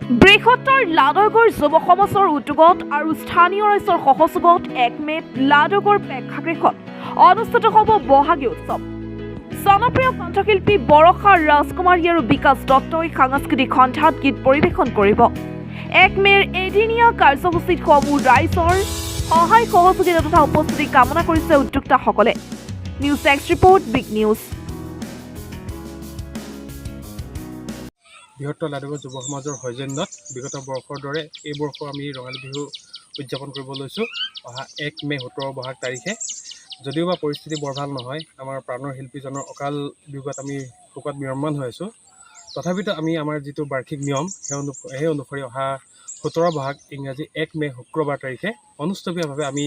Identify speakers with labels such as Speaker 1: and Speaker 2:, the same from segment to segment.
Speaker 1: বৃহত্তৰ লাডগৰ যুৱ সমাজৰ উদ্যোগত আৰু স্থানীয় ৰাইজৰ সহযোগত 1 মে'ত লাডগৰ প্ৰেক্ষাগৃহত অনুষ্ঠিত হ'ব বহাগী উৎসৱ। জনপ্ৰিয় কণ্ঠশিল্পী বৰষা ৰাজকুমাৰী আৰু বিকাশ দত্তই সাংস্কৃতিক সন্ধ্যাত গীত পৰিৱেশন কৰিব। 1 মে'ৰ এদিনীয়া কাৰ্যসূচীত সমূহ ৰাইজৰ সহায় সহযোগিতা তথা উপস্থিতি কামনা কৰিছে উদ্যোক্তাসকলে। News x report, big news.
Speaker 2: বৃহত্তৰ লাডগৰ যুৱ সমাজৰ সৌজন্যত বিগত বৰ্ষৰ দৰে এই বৰ্ষ আমি ৰঙালী বিহু উদযাপন কৰিব লৈছোঁ। অহা 1 মে' 17 বহাগ তাৰিখে। যদিও বা পৰিস্থিতি বৰ ভাল নহয়, আমাৰ প্ৰাণৰ শিল্পীজনৰ অকাল বিয়োগত আমি শোকত বিৰম্ভন হৈ আছোঁ। তথাপিতো আমি আমাৰ যিটো বাৰ্ষিক নিয়ম সেই অনুসৰি অহা 17 বহাগ ইংৰাজী 1 মে' শুক্ৰবাৰ তাৰিখে অনুষ্ঠৱীয়ভাৱে আমি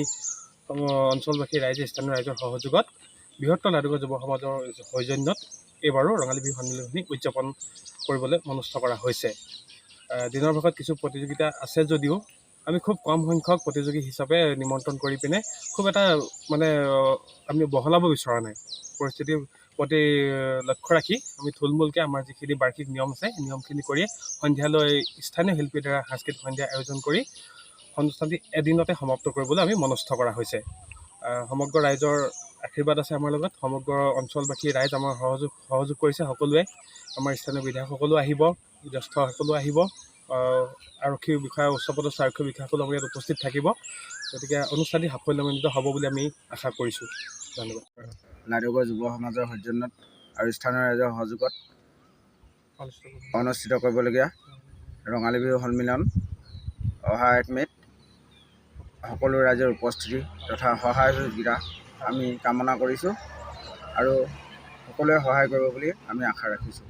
Speaker 2: অঞ্চলবাসী ৰাইজে স্থানীয় ৰাইজৰ সহযোগত বৃহত্তৰ লাডগৰ যুৱ সমাজৰ সৌজন্যত এইবাৰো ৰঙালী বিহু সন্মিলনী উদযাপন কৰিবলৈ মনস্থ কৰা হৈছে। দিনৰ ভাগত কিছু প্ৰতিযোগিতা আছে যদিও আমি খুব কম সংখ্যক প্ৰতিযোগী হিচাপে নিমন্ত্ৰণ কৰি পিনে খুব এটা আমি বহলাব বিচৰা নাই। পৰিস্থিতিৰ প্ৰতি লক্ষ্য ৰাখি আমি থুলমূলকৈ আমাৰ যিখিনি বাৰ্ষিক নিয়ম আছে সেই নিয়মখিনি কৰি সন্ধিয়ালৈ স্থানীয় শিল্পীৰ দ্বাৰা সাংস্কৃতিক সন্ধ্যা আয়োজন কৰি অনুষ্ঠানটি এদিনতে সমাপ্ত কৰিবলৈ আমি মনস্থ কৰা হৈছে। সমগ্ৰ ৰাইজৰ আশীৰ্বাদ আছে আমাৰ লগত। সমগ্ৰ অঞ্চলবাসী ৰাইজ আমাৰ সহযোগ কৰিছে। সকলোৱে আমাৰ স্থানীয় বিধায়কসকলো আহিব, জ্যেষ্ঠসকলো আহিব, আৰক্ষী বিষয়া, উচ্চপদস্থ আৰক্ষী বিষয়াসকলো আমাৰ ইয়াত উপস্থিত থাকিব। গতিকে অনুষ্ঠানটি সাফল্যমণ্ডিত হ'ব বুলি আমি আশা কৰিছোঁ। ধন্যবাদ।
Speaker 3: লাডগৰ যুৱ সমাজৰ সৌজন্যত আৰু স্থানীয় ৰাইজৰ সহযোগত অনুষ্ঠিত কৰিবলগীয়া ৰঙালী বিহু সন্মিলন অহা 1 মে'ত সকলো ৰাইজৰ উপস্থিতি তথা সহায় সহযোগিতা আমি কামনা কৰিছোঁ আৰু সকলোৱে সহায় কৰিব বুলি আমি আশা ৰাখিছোঁ।